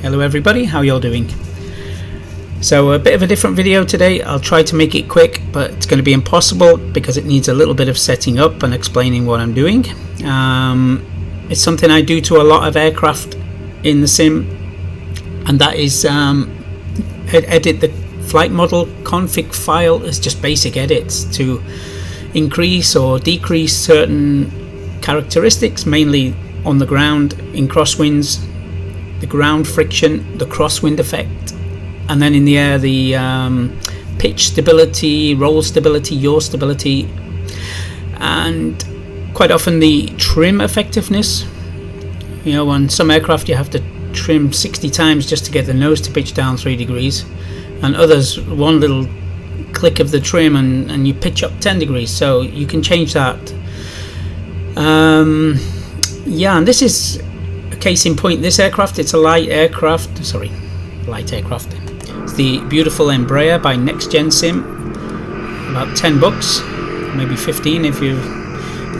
Hello everybody, how y'all doing? So a bit of a different video today. I'll try to make it quick, but it's going to be impossible because it needs a little bit of setting up and explaining what I'm doing. It's something I do to a lot of aircraft in the sim, and that is edit the flight model config file as just basic edits to increase or decrease certain characteristics, mainly on the ground in crosswinds, the ground friction, the crosswind effect, and then in the air the pitch stability, roll stability, yaw stability, and quite often the trim effectiveness. You know, on some aircraft you have to trim 60 times just to get the nose to pitch down 3 degrees, and others one little click of the trim and you pitch up 10 degrees, so you can change that. Yeah, and this is a case in point. This aircraft, it's a light aircraft. It's the beautiful Embraer by Next Gen Sim, about 10 bucks, maybe 15 if you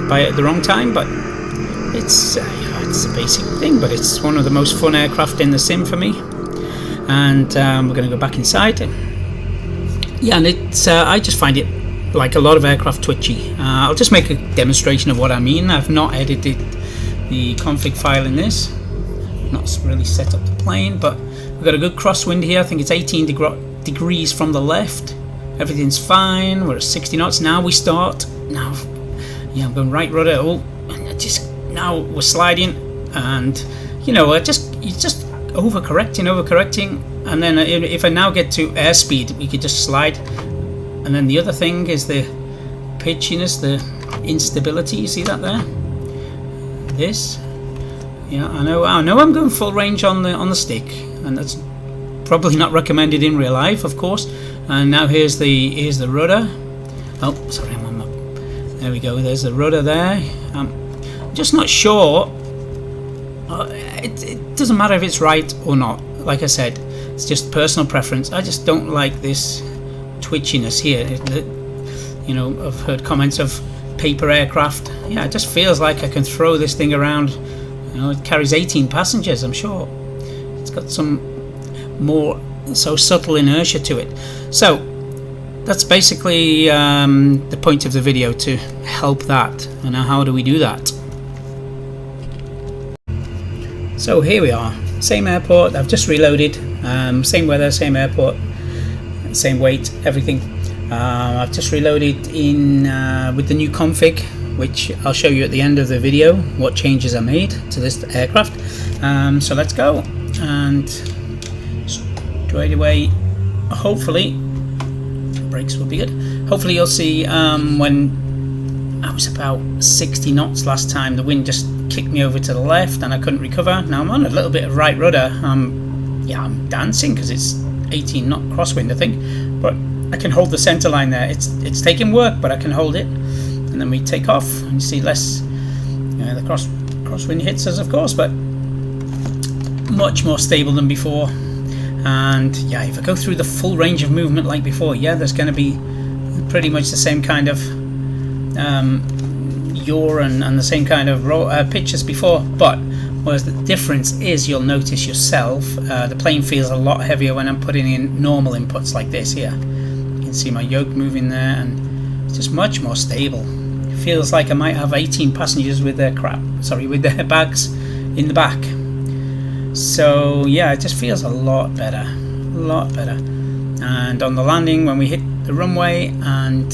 buy it at the wrong time, but it's it's a basic thing, but it's one of the most fun aircraft in the sim for me. And we're going to go back inside. Yeah, and it's I just find it, like a lot of aircraft, twitchy. I'll just make a demonstration of what I mean. I've not edited the config file in this, not really set up the plane, but we've got a good crosswind here. I think it's 18 degrees from the left. Everything's fine. We're at 60 knots. Now we start. Now, yeah, I'm going right rudder. Oh, now we're sliding, and you know, you're just overcorrecting, and then if I now get to airspeed, we could just slide. And then the other thing is the pitchiness, the instability. You see that there? This, yeah, I know I'm going full range on the stick, and that's probably not recommended in real life, of course. And now here's the rudder. Oh, sorry, I'm up. There we go. There's the rudder there. I'm just not sure. It doesn't matter if it's right or not. Like I said, it's just personal preference. I just don't like this twitchiness here. You know, I've heard comments of paper aircraft. Yeah, it just feels like I can throw this thing around. You know, it carries 18 passengers, I'm sure. It's got some more so subtle inertia to it. So that's basically the point of the video, to help that. And now how do we do that? So here we are, same airport. I've just reloaded, same weather, same airport, same weight, everything. I've just reloaded in with the new config, which I'll show you at the end of the video what changes I made to this aircraft. So let's go, and straight away, hopefully brakes will be good. Hopefully you'll see when I was about 60 knots last time, the wind just kicked me over to the left and I couldn't recover. Now I'm on a little bit of right rudder. Yeah, I'm dancing because it's 18 knot crosswind, I think, but I can hold the center line there. It's taking work, but I can hold it. And then we take off, and you see less. The crosswind hits us, of course, but much more stable than before. And yeah, if I go through the full range of movement like before, yeah, there's going to be pretty much the same kind of yaw and the same kind of pitch as before. But whereas the difference is, you'll notice yourself, the plane feels a lot heavier when I'm putting in normal inputs like this here. You can see my yoke moving there, and it's just much more stable. It feels like I might have 18 passengers with their bags in the back. So yeah, it just feels a lot better. And on the landing, when we hit the runway and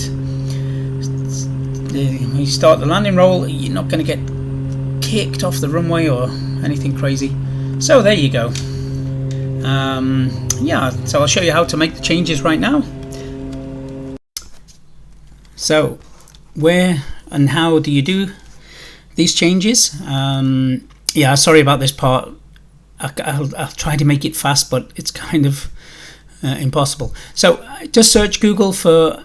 when you start the landing roll, you're not going to get kicked off the runway or anything crazy. So there you go. Yeah, so I'll show you how to make the changes right now. So where and how do you do these changes? Yeah, sorry about this part. I'll try to make it fast, but it's kind of impossible. So just search Google for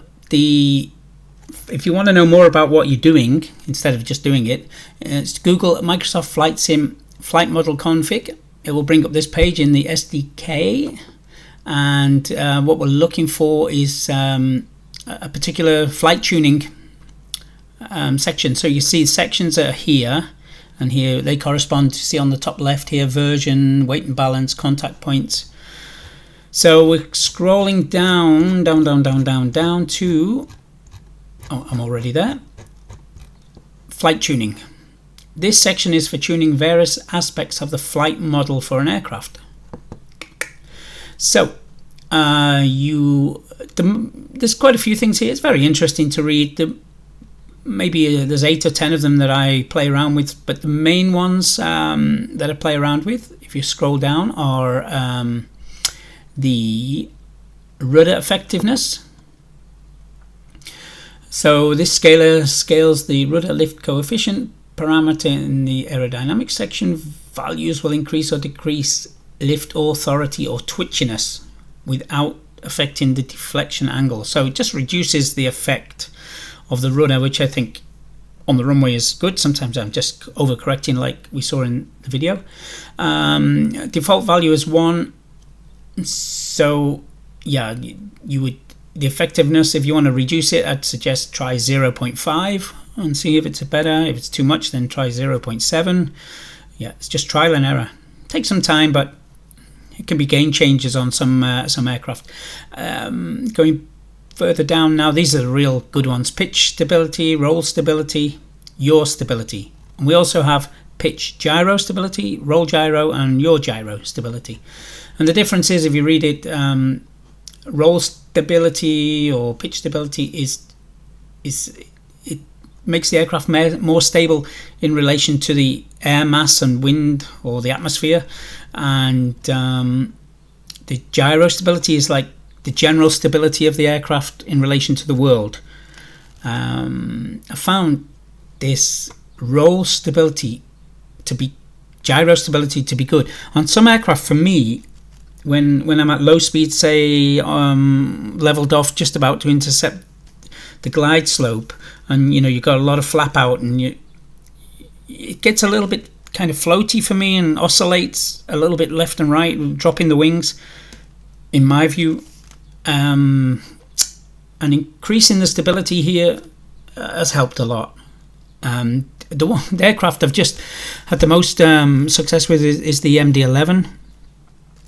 if you want to know more about what you're doing instead of just doing it, it's Google Microsoft Flight Sim Flight Model Config. It will bring up this page in the SDK, and what we're looking for is a particular flight tuning section. So you see sections are here, and here they correspond to, see on the top left here, version, weight and balance, contact points. So we're scrolling down to, oh, I'm already there, flight tuning. This section is for tuning various aspects of the flight model for an aircraft. So there's quite a few things here. It's very interesting to read. Maybe there's 8 or 10 of them that I play around with, but the main ones that I play around with, if you scroll down, are the rudder effectiveness. So this scaler scales the rudder lift coefficient parameter in the aerodynamics section. Values will increase or decrease lift authority or twitchiness without affecting the deflection angle. So it just reduces the effect of the rudder, which I think on the runway is good. Sometimes I'm just overcorrecting like we saw in the video. Default value is 1. So yeah, you would, the effectiveness, if you want to reduce it, I'd suggest try 0.5 and see if it's better. If it's too much, then try 0.7. Yeah, it's just trial and error. Takes some time, but it can be game changers on some aircraft. Going further down now, these are the real good ones: pitch stability, roll stability, yaw stability. And we also have pitch gyro stability, roll gyro, and yaw gyro stability. And the difference is, if you read it, roll stability or pitch stability is it makes the aircraft more stable in relation to the air mass and wind or the atmosphere, and the gyro stability is like the general stability of the aircraft in relation to the world. I found this roll stability to be, gyro stability to be good on some aircraft. For me, when I'm at low speed, say leveled off, just about to intercept the glide slope, and you've got a lot of flap out, and it gets a little bit kind of floaty for me and oscillates a little bit left and right, dropping the wings, in my view. And increasing the stability here has helped a lot. The aircraft I've just had the most success with is the MD-11.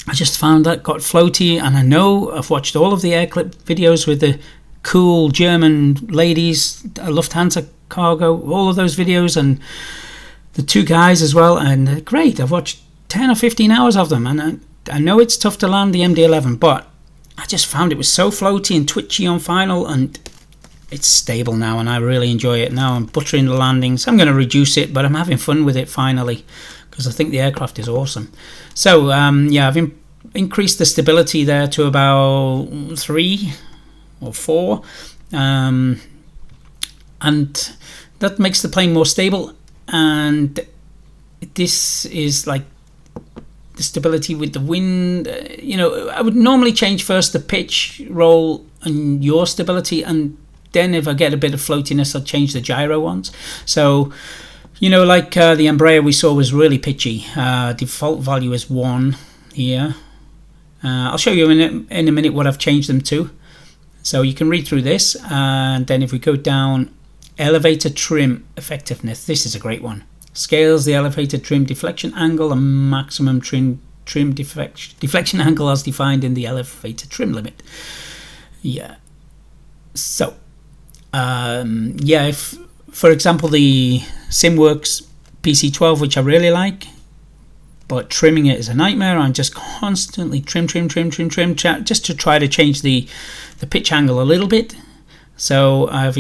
I just found that got floaty, and I know I've watched all of the air clip videos with the cool German ladies, Lufthansa cargo, all of those videos, and the 2 guys as well, and they're great. I've watched 10 or 15 hours of them, and I know it's tough to land the MD-11, but I just found it was so floaty and twitchy on final, and it's stable now, and I really enjoy it. Now I'm buttering the landings. I'm going to reduce it, but I'm having fun with it finally, because I think the aircraft is awesome. So yeah, I've increased the stability there to about 3 or 4, and that makes the plane more stable. And this is like the stability with the wind. I would normally change first the pitch, roll, and yaw stability, and then if I get a bit of floatiness, I'll change the gyro ones. So like the Embraer we saw was really pitchy. Default value is 1 here. I'll show you in a minute what I've changed them to. So you can read through this, and then if we go down, elevator trim effectiveness, this is a great one. Scales the elevator trim deflection angle and maximum trim deflection angle as defined in the elevator trim limit. Yeah. So yeah, if for example the SimWorks PC12, which I really like, but trimming it is a nightmare. I'm just constantly trim just to try to change the pitch angle a little bit. So I've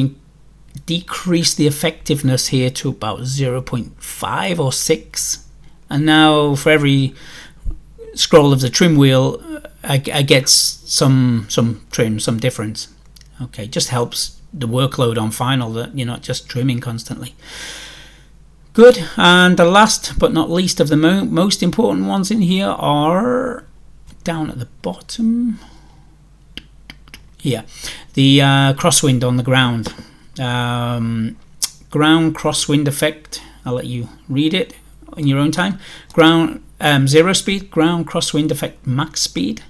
decreased the effectiveness here to about 0.5 or 6, and now for every scroll of the trim wheel I get some trim, some difference. Okay, just helps the workload on final, that you're not just trimming constantly. Good. And the last but not least of the most important ones in here are down at the bottom. Yeah, the crosswind on the ground. Ground crosswind effect. I'll let you read it in your own time. Ground 0 speed, ground crosswind effect max speed.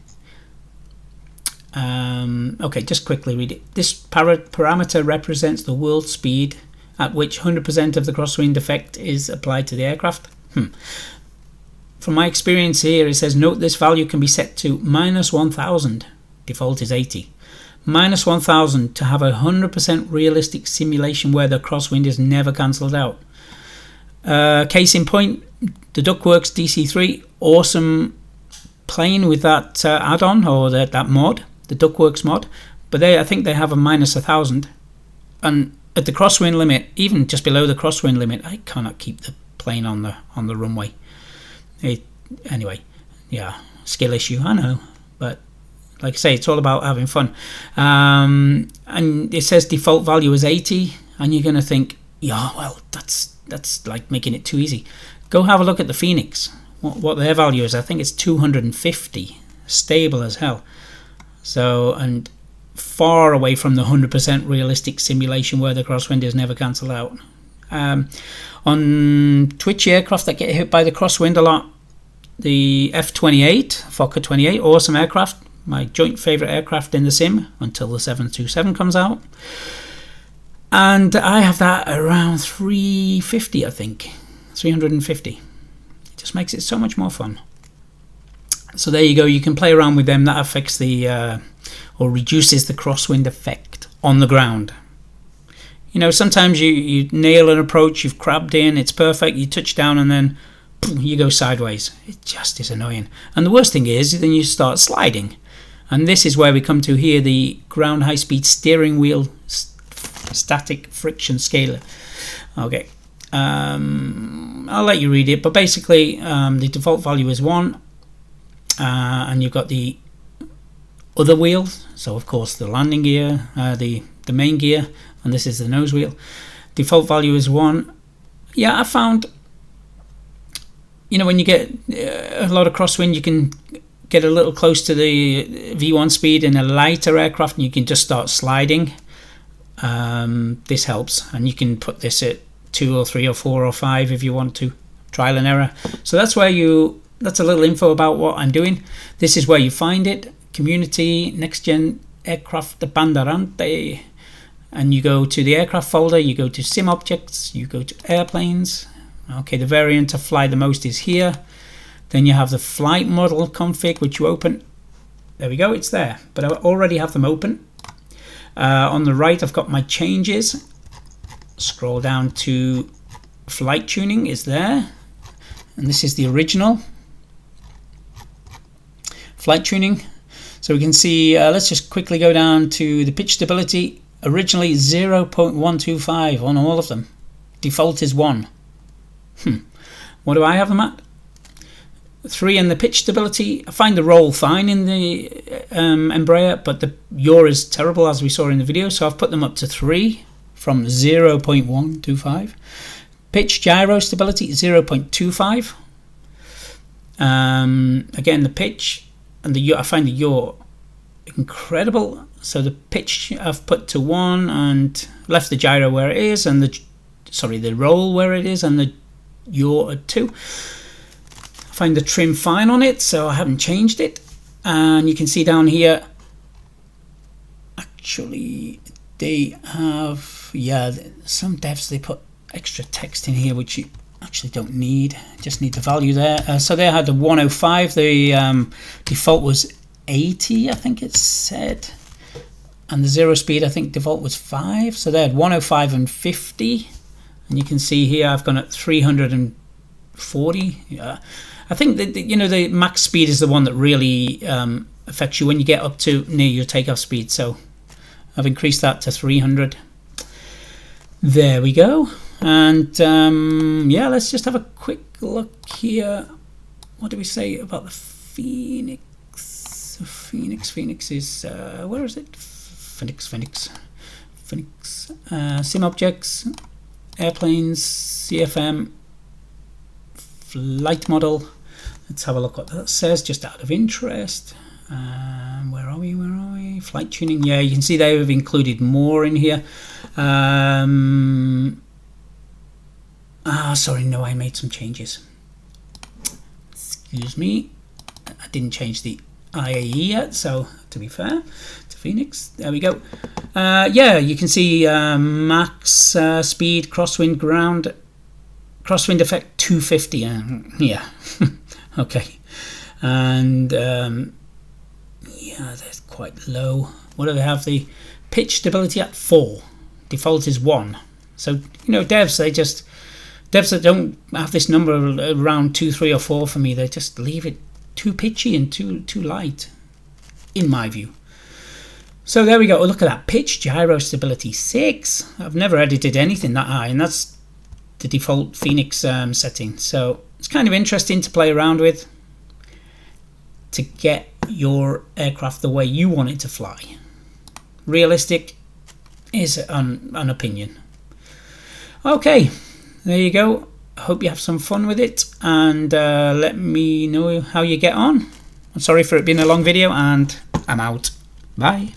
Okay, just quickly read it. This parameter represents the world speed at which 100% of the crosswind effect is applied to the aircraft. From my experience here, it says note this value can be set to -1000. Default is 80. -1000 to have a 100% realistic simulation where the crosswind is never cancelled out. Case in point, the Duckworks DC-3, awesome plane with that add-on or that mod, the Duckworks mod, but I think they have a -1000, and at the crosswind limit, even just below the crosswind limit, I cannot keep the plane on the runway. Anyway, yeah, skill issue, I know, but like I say, it's all about having fun. And it says default value is 80, and you're going to think, yeah, well, that's like making it too easy. Go have a look at the Phoenix. What their value is, I think it's 250, stable as hell. So, and far away from the 100% realistic simulation where the crosswind is never cancelled out. On twitchy aircraft that get hit by the crosswind a lot, the F-28, Fokker 28, awesome aircraft, my joint favourite aircraft in the sim until the 727 comes out. And I have that around 350, I think, 350. It just makes it so much more fun. So there you go, you can play around with them. That affects the or reduces the crosswind effect on the ground. You know, sometimes you nail an approach, you've crabbed in, it's perfect, you touch down and then you go sideways. It just is annoying. And the worst thing is then you start sliding. And this is where we come to here, the ground high speed steering wheel static friction scaler. Okay, I'll let you read it, but basically the default value is 1, and you've got the other wheels, so of course the landing gear, the main gear, and this is the nose wheel. Default value is 1. Yeah, I found, you know, when you get a lot of crosswind, you can get a little close to the V1 speed in a lighter aircraft and you can just start sliding. This helps, and you can put this at 2 or 3 or 4 or 5 if you want to, trial and error. So that's a little info about what I'm doing. This is where you find it, community, next gen aircraft Bandarante, and you go to the aircraft folder, you go to sim objects, you go to airplanes. Okay, the variant to fly the most is here. Then you have the flight model config, which you open. There we go, it's there, but I already have them open. On the right, I've got my changes. Scroll down to flight tuning is there, and this is the original flight tuning. So we can see, let's just quickly go down to the pitch stability. Originally 0.125 on all of them. Default is 1. What do I have them at? 3 in the pitch stability. I find the roll fine in the Embraer, but the yaw is terrible, as we saw in the video, so I've put them up to 3 from 0.125. Pitch gyro stability 0.25. Again, the pitch and the yaw, I find the yaw incredible. So the pitch I've put to 1 and left the gyro where it is, and the roll where it is, and the yaw at 2. Find the trim fine on it, so I haven't changed it. And you can see down here, actually they have, yeah, some devs, they put extra text in here which you actually don't need, just need the value there. So they had the 105, the default was 80, I think it said, and the 0 speed, I think default was 5, so they had 105 and 50, and you can see here I've gone at 340. Yeah, I think that, you know, the max speed is the one that really affects you when you get up to near your takeoff speed. So I've increased that to 300. There we go. And yeah, let's just have a quick look here. What do we say about the Phoenix? Phoenix is where is it? Phoenix. Sim objects, airplanes, CFM, flight model. Let's have a look what that says, just out of interest. Where are we? Flight tuning. Yeah, you can see they've included more in here. Sorry, no, I made some changes. Excuse me. I didn't change the IAE yet, so to be fair, Phoenix. There we go. Yeah, you can see max speed, crosswind ground, crosswind effect 250. Yeah, okay. And yeah, that's quite low. What do they have? The pitch stability at 4. Default is 1. So, you know, devs that don't have this number around 2, 3 or 4 for me, they just leave it too pitchy and too light, in my view. So there we go. Look at that. Pitch gyro stability 6. I've never edited anything that high, and that's the default Phoenix setting. So it's kind of interesting to play around with to get your aircraft the way you want it to fly. Realistic is an opinion. Okay, there you go. I hope you have some fun with it, and let me know how you get on. I'm sorry for it being a long video, and I'm out. Bye.